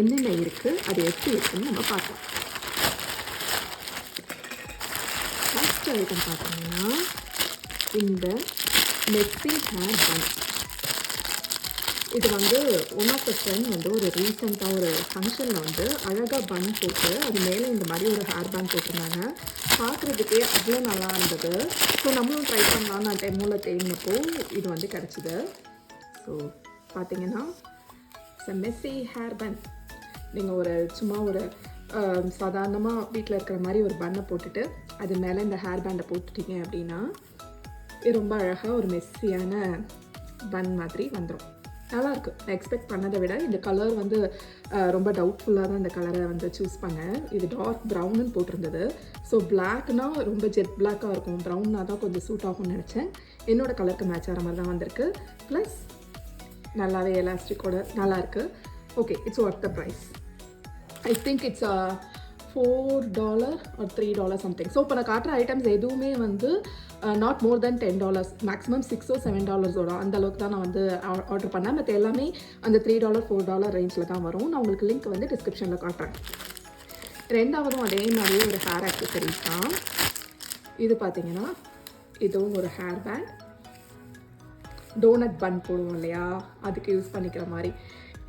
என்னென்ன இருக்குது, அது எப்படி இருக்குன்னு நம்ம பார்க்கலாம். ஃபர்ஸ்ட் ஐட்டம் பார்த்தீங்கன்னா இந்த மெஸ்ஸி ஹேர் பன். இது வந்து ஒன் ஆஃப் த ஃப்ரெண்ட் வந்து ஒரு ரீசெண்டாக ஒரு ஃபங்க்ஷனில் வந்து அழகாக பன் போட்டு அது மேலே இந்த மாதிரி ஒரு ஹேர் பேண்ட் போட்டிருந்தாங்க. பார்க்குறதுக்கே அவ்வளோ நல்லா இருந்தது. ஸோ நம்மளும் ட்ரை பண்ணலாம். நான் டெமோவில் தேடினப்போ இது வந்து கிடச்சிது. ஸோ பார்த்தீங்கன்னா மெஸ்ஸி ஹேர் பன். நீங்கள் ஒரு சும்மா ஒரு சாதாரணமாக வீட்டில் இருக்கிற மாதிரி ஒரு பன்னை போட்டுட்டு அது மேலே இந்த ஹேர் பேண்டை போட்டுட்டீங்க அப்படின்னா இது ரொம்ப அழகாக ஒரு மெஸ்ஸியான பன் மாதிரி வந்துடும். நல்லாயிருக்கு. நான் எக்ஸ்பெக்ட் பண்ணதை விட இந்த கலர் வந்து ரொம்ப டவுட்ஃபுல்லாக தான் இந்த கலரை வந்து சூஸ் பண்ணேன். இது டார்க் ப்ரௌன்னு போட்டிருந்தது. ஸோ பிளாக்னா ரொம்ப ஜெட் பிளாக்காக இருக்கும், ப்ரௌன்னாக தான் கொஞ்சம் சூட் ஆகும்னு நினச்சேன். என்னோடய கலருக்கு மேட்ச் ஆகிற மாதிரி தான் வந்திருக்கு. ப்ளஸ் நல்லாவே எலாஸ்டிக்கோட நல்லாயிருக்கு. Okay, it's worth the price. I think it's $4 or $3 something. So இப்போ நான் காட்டுற ஐட்டம்ஸ் எதுவுமே வந்து not more than $10, maximum $6 or $7 அந்த அளவுக்கு தான் நான் வந்து ஆர்டர் பண்ணேன். மற்ற எல்லாமே அந்த $3 $4 ரேஞ்சில் தான் வரும். நான் உங்களுக்கு லிங்க் வந்து டிஸ்கிரிப்ஷனில் காட்டுறேன். ரெண்டாவதும் அதே மாதிரியே ஒரு ஹேர் ஆக்சசரிஸ் தான். இது பார்த்தீங்கன்னா இதுவும் ஒரு ஹேர் பேண்ட். டோனட் பன் போடுவோம் இல்லையா, அதுக்கு யூஸ் பண்ணிக்கிற மாதிரி.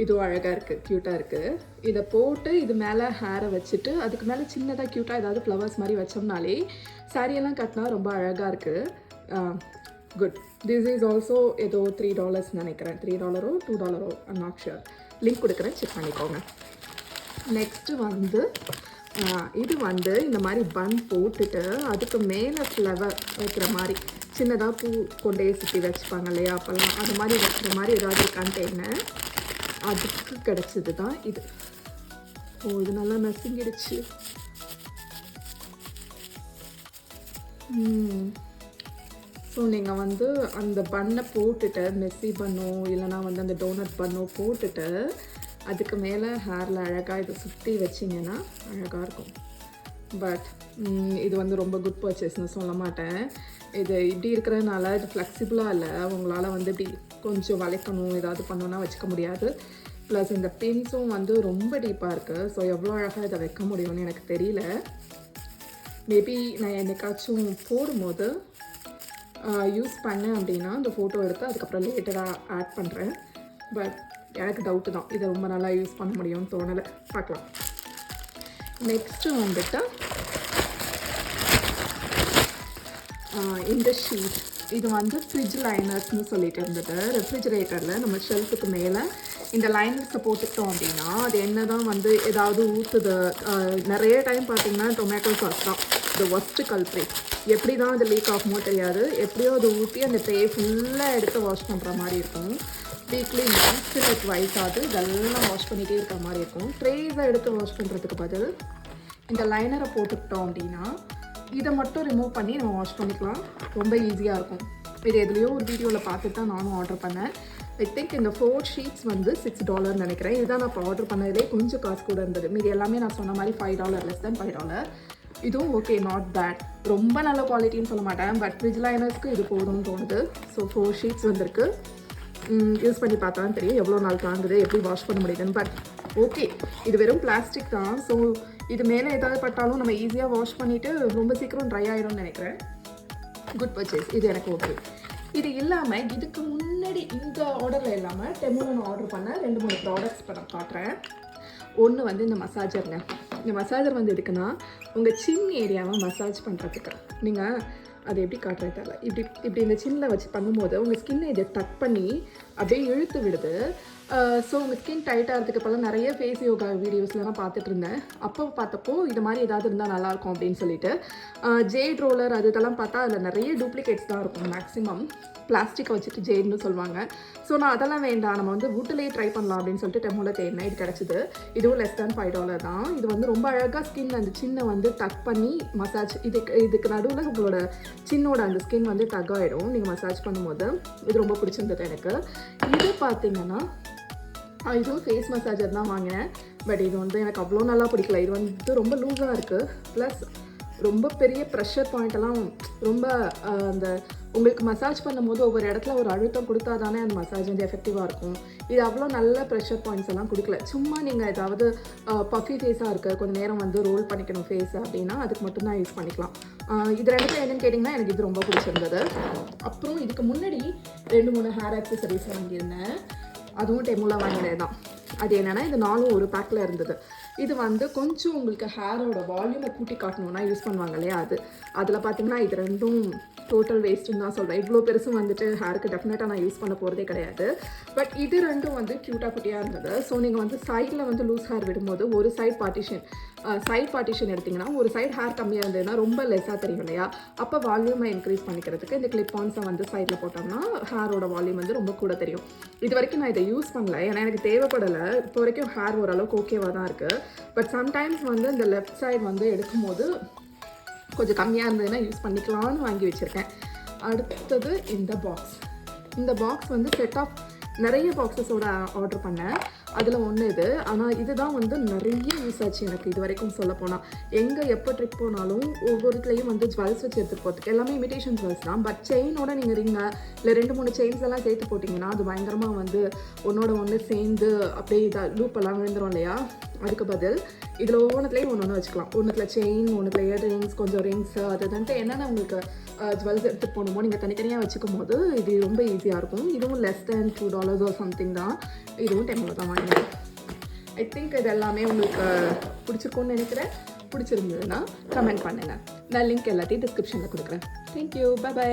இதுவும் அழகாக இருக்குது, க்யூட்டாக இருக்குது. இதை போட்டு இது மேலே ஹேரை வச்சுட்டு அதுக்கு மேலே சின்னதாக க்யூட்டாக ஏதாவது ஃப்ளவர்ஸ் மாதிரி வச்சோம்னாலே சாரியெல்லாம் கட்டினா ரொம்ப அழகாக இருக்குது. குட். திஸ் இஸ் ஆல்சோ ஏதோ $3 நினைக்கிறேன். $3 or $2, I'm not sure. Link கொடுக்குறேன், செக் பண்ணிக்கோங்க. நெக்ஸ்ட்டு வந்து இது வந்து இந்த மாதிரி பன் போட்டுட்டு அதுக்கு மேலே ஃப்ளவர் வைக்கிற மாதிரி சின்னதாக பூ கொண்டே சுற்றி வச்சுப்பாங்க இல்லையா, அப்போல்லாம் அது மாதிரி வைக்கிற மாதிரி ஏதாவது இருக்கான்னு தேடினேன். அதுக்கு கிடச்சது தான் இது. இது நல்லா நசுங்கிடுச்சு. ஸோ நீங்கள் வந்து அந்த பன்னை போட்டுட்டு மெஸ்ஸி பன்னோ இல்லைனா வந்து அந்த டோனட் பன்னோ போட்டுட்டு அதுக்கு மேலே ஹேரில் அழகாக இதை சுற்றி வச்சிங்கன்னா அழகாக இருக்கும். பட் இது வந்து ரொம்ப குட் பர்ச்சேஸ்னு சொல்ல மாட்டேன். இது இப்படி இருக்கிறதுனால இது ஃப்ளெக்சிபிளாக இல்லை. உங்களால் வந்து இப்படி கொஞ்சம் வளைக்கணும் ஏதாவது பண்ணணுன்னா வச்சுக்க முடியாது. ப்ளஸ் இந்த பின்ஸும் வந்து ரொம்ப டீப்பாக இருக்குது. ஸோ எவ்வளோ அழகாக இதை வைக்க முடியும்னு எனக்கு தெரியல. மேபி நான் என்னைக்காச்சும் போடும்போது யூஸ் பண்ணேன் அப்படின்னா அந்த ஃபோட்டோ எடுத்து அதுக்கப்புறம் லேட்டராக ஆட் பண்ணுறேன். பட் எனக்கு டவுட்டு தான், இதை ரொம்ப நல்லா யூஸ் பண்ண முடியும்னு தோணலை. பார்க்கலாம். நெக்ஸ்ட்டு வந்துட்டு இந்த ஷீட். இது வந்து ஃப்ரிட்ஜ் லைனர்ஸ்னு சொல்லிட்டு இருந்தது. ரெஃப்ரிஜரேட்டரில் நம்ம ஷெல்ஃபுக்கு மேலே இந்த லைனர்ஸை போட்டுக்கிட்டோம் அப்படின்னா அது என்ன தான் வந்து ஏதாவது ஊற்றுது. நிறைய டைம் பார்த்திங்கன்னா டொமேட்டோ சாஸ் தான் த ஒஸ்ட்டு கல்ப்ரேட். எப்படி தான் அது லீக் ஆகுமோ தெரியாது, எப்படியோ அது ஊற்றி அந்த ட்ரே ஃபுல்லாக எடுத்து வாஷ் பண்ணுற மாதிரி இருக்கும். வீக்லி ஒன்ஸ் இல்லை ட்வைஸ் ஆகுது இதெல்லாம் வாஷ் பண்ணிகிட்டே இருக்கிற மாதிரி இருக்கும். ட்ரேஸை எடுத்து வாஷ் பண்ணுறதுக்கு பதில் இந்த லைனரை போட்டுக்கிட்டோம் அப்படின்னா இதை மட்டும் ரிமூவ் பண்ணி நம்ம வாஷ் பண்ணிக்கலாம். ரொம்ப ஈஸியாக இருக்கும். இது எதுலேயோ ஒரு வீடியோவில் பார்த்துட்டு தான் நானும் ஆர்டர் பண்ணேன். ஐ திங்க் இந்த 4 ஷீட்ஸ் வந்து $6 நினைக்கிறேன். இதுதான் நான் இப்போ ஆர்டர் பண்ணதே கொஞ்சம் காசு கூட இருந்தது. மீது எல்லாமே நான் சொன்ன மாதிரி $5, லெஸ் தென் $5. இதுவும் ஓகே, நாட் பேட். ரொம்ப நல்ல குவாலிட்டின்னு சொல்ல மாட்டேன், பட் ஃப்ரிட்ஜ் லைனர்ஸ்க்கு இது போதும்னு தோணுது. ஸோ 4 ஷீட்ஸ் வந்திருக்கு. யூஸ் பண்ணி பார்த்தா தான் தெரியும் எவ்வளோ நாள் தாங்குது, எப்படி வாஷ் பண்ண முடியுதுன்னு. பட் ஓகே, இது வெறும் பிளாஸ்டிக் தான். ஸோ இது மேலே ஏதாவது பட்டாலும் நம்ம ஈஸியாக வாஷ் பண்ணிவிட்டு ரொம்ப சீக்கிரம் ட்ரை ஆகிடும்னு நினைக்கிறேன். Good purchase. இது எனக்கு ஓகே. இது இல்லாமல் இதுக்கு முன்னாடி இந்த ஆர்டரில் இல்லாமல் டெமோவில் நான் ஆர்டர் பண்ண 2-3 ப்ராடக்ட்ஸ் இப்போ நான் காட்டுறேன். ஒன்று வந்து இந்த மசாஜருங்க. இந்த மசாஜர் வந்து எதுக்குன்னா உங்கள் சின் ஏரியாவை மசாஜ் பண்ணுறதுக்கு. நீங்கள் அது எப்படி காட்டுறது தெரியல, இப்படி இந்த சின்னில் வச்சு பண்ணும்போது உங்கள் ஸ்கின்னை இதை டச் பண்ணி அப்படியே இழுத்து விடுது. ஸோ உங்கள் ஸ்கின் டைட்டாக இருக்கிறதுக்கு இப்போலாம் நிறைய ஃபேஸ் யோகா வீடியோஸ்லாம் பார்த்துட்டு இருந்தேன். அப்போ பார்த்தப்போ இது மாதிரி ஏதாவது இருந்தால் நல்லாயிருக்கும் அப்படின்னு சொல்லிட்டு ஜேட் ரோலர் அது இதெல்லாம் பார்த்தா அதில் நிறைய டூப்ளிகேட்ஸ் தான் இருக்கும். மேக்ஸிமம் பிளாஸ்டிக்கை வச்சுட்டு ஜேட்னு சொல்லுவாங்க. ஸோ நான் அதெல்லாம் வேண்டாம், நம்ம வந்து வுட்டிலே ட்ரை பண்ணலாம் அப்படின்னு சொல்லிட்டு டெமோவில் தேடினேன். இது கிடச்சிது. இதுவும் லெஸ் தேன் $5 தான். இது வந்து ரொம்ப அழகாக ஸ்கின் அந்த சின்னை வந்து டக் பண்ணி மசாஜ் இதுக்கு நடுவில் உங்களோட சின்னோட அந்த ஸ்கின் வந்து டக் ஆகிடும் நீங்கள் மசாஜ் பண்ணும்போது. இது ரொம்ப பிடிச்சிருந்தது எனக்கு. இது பார்த்தீங்கன்னா இதுவும் ஃபேஸ் மசாஜர் தான் வாங்கினேன். பட் இது வந்து எனக்கு அவ்வளோ நல்லா பிடிக்கல. இது வந்து ரொம்ப லூஸாக இருக்குது. ப்ளஸ் ரொம்ப பெரிய ப்ரெஷர் பாயிண்டெல்லாம் ரொம்ப அந்த உங்களுக்கு மசாஜ் பண்ணும்போது ஒவ்வொரு இடத்துல ஒரு அழுத்தம் கொடுத்தா தானே அந்த மசாஜ் வந்து எஃபெக்டிவாக இருக்கும். இது அவ்வளோ நல்ல ப்ரெஷர் பாயிண்ட்ஸ் எல்லாம் கொடுக்கல. சும்மா நீங்கள் ஏதாவது பஃபி ஃபேஸாக இருக்குது, கொஞ்சம் நேரம் வந்து ரோல் பண்ணிக்கணும் ஃபேஸ் அப்படின்னா அதுக்கு மட்டும்தான் யூஸ் பண்ணிக்கலாம். இது ரெண்டுத்துல என்னென்னு கேட்டிங்கன்னா எனக்கு இது ரொம்ப பிடிச்சிருந்தது. அப்புறம் இதுக்கு முன்னாடி 2-3 ஹேர் ஆக்சசரிஸ் வாங்கியிருந்தேன். அதுவும் டெமோவில் வாங்கினது தான். அது என்னென்னா இது 4 ஒரு பேக்கில் இருந்தது. இது வந்து கொஞ்சம் உங்களுக்கு ஹேரோட வால்யூமை கூட்டி காட்டணுன்னா யூஸ் பண்ணுவாங்க இல்லையா, அதில் பார்த்தீங்கன்னா இது ரெண்டும் டோட்டல் வேஸ்ட்டுன்னு தான் சொல்கிறேன். இவ்வளோ பெருசும் வந்துட்டு ஹேருக்கு டெஃபினட்டாக நான் யூஸ் பண்ண போகிறதே கிடையாது. பட் இது ரெண்டும் வந்து க்யூட்டாக குட்டியாக இருந்தது. ஸோ நீங்கள் வந்து சைடில் வந்து லூஸ் ஹேர் விடும்போது ஒரு சைட் பார்ட்டிஷன் எடுத்திங்கன்னா ஒரு சைடு ஹேர் கம்மியாக இருந்ததுன்னா ரொம்ப லெஸ்ஸாக தெரியும் இல்லையா, அப்போ வால்யூமை இன்க்ரீஸ் பண்ணிக்கிறதுக்கு இந்த கிளிப்பான்ஸை வந்து சைடில் போட்டோம்னா ஹேரோட வால்யூம் வந்து ரொம்ப கூட தெரியும். இது வரைக்கும் நான் இதை யூஸ் பண்ணல, ஏன்னா எனக்கு தேவைப்படலை. இப்போ வரைக்கும் ஹேர் ஓரளவுக்கு ஓகேவாக தான் இருக்குது. பட் சம்டைம்ஸ் வந்து இந்த லெஃப்ட் சைடு வந்து எடுக்கும்போது கொஞ்சம் கம்மியாக இருந்ததுன்னா யூஸ் பண்ணிக்கலாம்னு வாங்கி வச்சுருக்கேன். அடுத்தது இந்த பாக்ஸ் வந்து செட் ஆஃப் நிறைய பாக்ஸஸோட ஆர்டர் பண்ணேன். அதில் ஒன்று இது. ஆனால் இதுதான் வந்து நிறைய யூஸ் ஆச்சு எனக்கு இது வரைக்கும் சொல்லப்போனால். எங்கே எப்போ ட்ரிப் போனாலும் ஒவ்வொருத்துலேயும் வந்து ஜுவல்ஸ் வச்சு எடுத்துகிட்டு போகிறதுக்கு எல்லாமே இமிடேஷன் ஜுவல்ஸ் தான். பட் செயினோட நீங்கள் ரிங்க இல்லை 2-3 செயின்ஸ் எல்லாம் சேர்த்து போட்டிங்கன்னா அது பயங்கரமாக வந்து ஒன்றோட ஒன்று சேர்ந்து அப்படியே லூப்பெல்லாம் விழுந்துடும் இல்லையா. அதுக்கு பதில் இதில் ஒவ்வொன்றத்துலேயும் ஒன்று வச்சுக்கலாம். ஒன்றுத்தில் செயின், ஒன்றுத்தில் இயர்ரிங்ஸ், கொஞ்சம் ரிங்ஸ், அதுன்ட்டு என்னென்ன உங்களுக்கு ஜுவல்ஸ் எடுத்துகிட்டு போகணுமோ நீங்கள் தனித்தனியாக வச்சுக்கும் போது இது ரொம்ப ஈஸியாக இருக்கும். இதுவும் less than $2 சம்திங் தான். இதுவும் டெமோவில் தான் வாங்கினேன். ஐ திங்க் இது எல்லாமே உங்களுக்கு பிடிச்சிருக்கும்னு நினைக்கிறேன். பிடிச்சிருந்ததுன்னா கமெண்ட் பண்ணுங்கள். நான் லிங்க் எல்லாத்தையும் டிஸ்கிரிப்ஷனில் கொடுக்குறேன். Thank you, by.